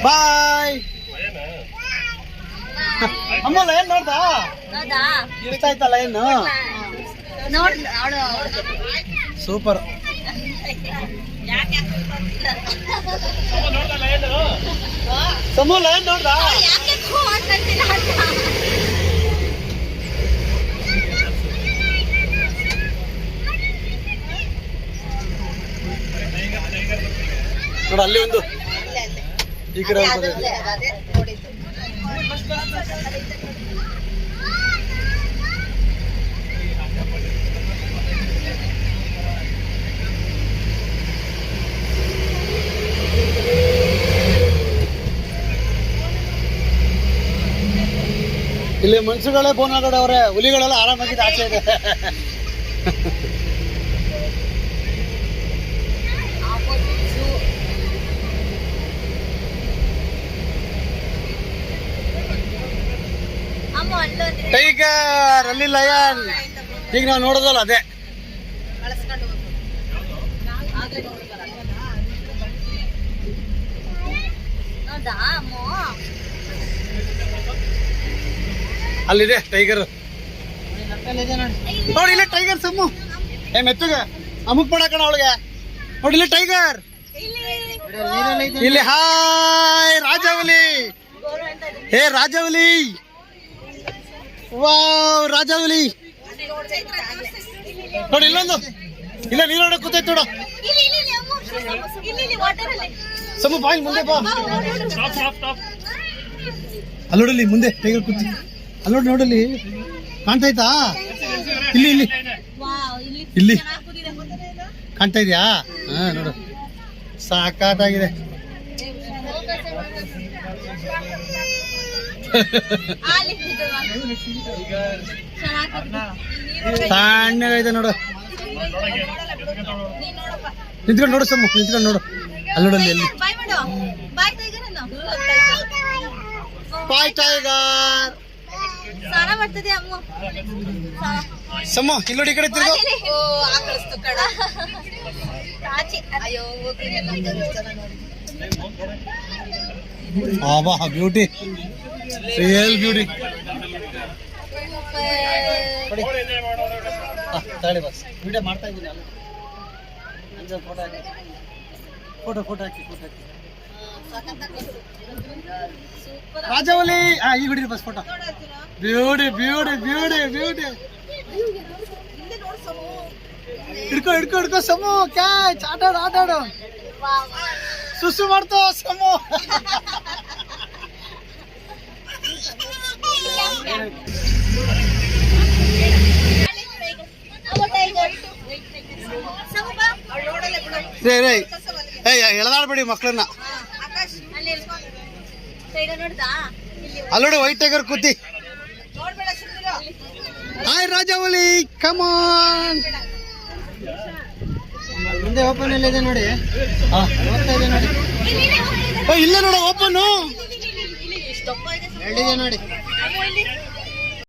ಬಾಯ್. ಅಮ್ಮ ಲೈನ್ ನೋಡ್ದಾ? ಇಷ್ಟ ಆಯ್ತಾ ಲೈನ್? ಸೂಪರ್. ಸಮೂ ಲೈನ್ ನೋಡ್ದಾ? ನೋಡ ಅಲ್ಲಿ ಒಂದು ಈ ಕಡೆ ಇಲ್ಲಿ ಮನುಷ್ಯಗಳೇ ಬೋನ್ ಆಡೋಡವ್ರೆ, ಹುಲಿಗಳೆಲ್ಲ ಆರಾಮಾಗಿದೆ ಆಚೆ ಇದೆ. ಟೈಗರ್ ಅಲ್ಲಿ ಲಯನ್ ಈಗ ನಾವು ನೋಡೋದಲ್ಲ ಅದೇ. ಅಲ್ಲಿದೆ ಟೈಗರ್ ನೋಡಿ. ಇಲ್ಲ ಟೈಗರ್ ಸಮ್ಮು ಮೆತ್ತಗ ಅಮುಕ್ ಪಡಕಣ ಅವಳಿಗೆ ನೋಡಿ. ಇಲ್ಲ ಟೈಗರ್ ಇಲ್ಲಿ. ಹಾಯ್ ರಾಜವಲಿ. ಹೇ ರಾಜವಲಿ, ವಾವ್ ರಾಜವಲಿ ನೋಡಿ. ಇಲ್ಲೊಂದು ಇಲ್ಲ ನೀರೊಳಗೆ ಕೂತೈತೆ ನೋಡು. ಸಮ್ಮು ಬಾಯ್ ಮುಂದೆ ಬಾ. ಅಲ್ಲೋಡಲ್ಲಿ ಮುಂದೆ ಟೈಗರ್ ಕೂತಿ. ಅಲ್ಲೋಡಿ ನೋಡಲ್ಲಿ ಕಾಣ್ತಾಯ್ತಾ? ಇಲ್ಲಿ ಇಲ್ಲಿ ಇಲ್ಲಿ ಕಾಣ್ತಾ ಇದೆಯಾ? ಹಾ ನೋಡು ಸಾಕಾಗಿದೆ. ಸಣ್ಣಗೈತೆ ನೋಡು. ನಿಂತ್ಕೊಂಡು ನೋಡು ಸಮ್ಮು, ನಿಂತ್ಕೊಂಡು ನೋಡು. ಅಲ್ಲಿ ನೋಡಲ್ಲಿ ಎಲ್ಲಿ ಬಾಯ್ ಟೈಗರ್. ಸಮ್ಮು ಇಲ್ಲಿ ನೋಡಿ, ಈ ಕಡೆ ತಿರ್ಗೋ. ಆಬಾ ಬ್ಯೂಟಿ, ರಿಯಲ್ ಬ್ಯೂಟಿ. ತಗೊಳ್ಳಿ ಬಸ್, ವಿಡಿಯೋ ಮಾಡ್ತಾ ಇದ್ದೀನಿ. ಅಲ್ಲ ಫೋಟೋ ಹಾಕಿ, ಫೋಟೋ ಹಾಕಿ. ರಾಜವಲಿ ಈಗ ಹಿಡಿರಿ ಬಸ್ photo. Beauty beauty beauty beauty. ಹಿಡ್ಕೊ ಸಮು. ಕ್ಯಾಚ್ ಆಟಾಡು. ಸುಸು ಮಾಡ್ತೋ ಸಮು. ಎಳೆದಾಡ್ಬೇಡಿ ಮಕ್ಕಳನ್ನ. ಅಲ್ಲೋಡು ವೈಟ್ ಟೈಗರ್ ಕೂತಿ. Hi Rajavali, come on. ಮುಂದೆ ಓಪನ್ ಇದೆ ನೋಡಿ. ಇಲ್ಲ ನೋಡ ಓಪನ್. 2 ಇದೆ ನೋಡಿ.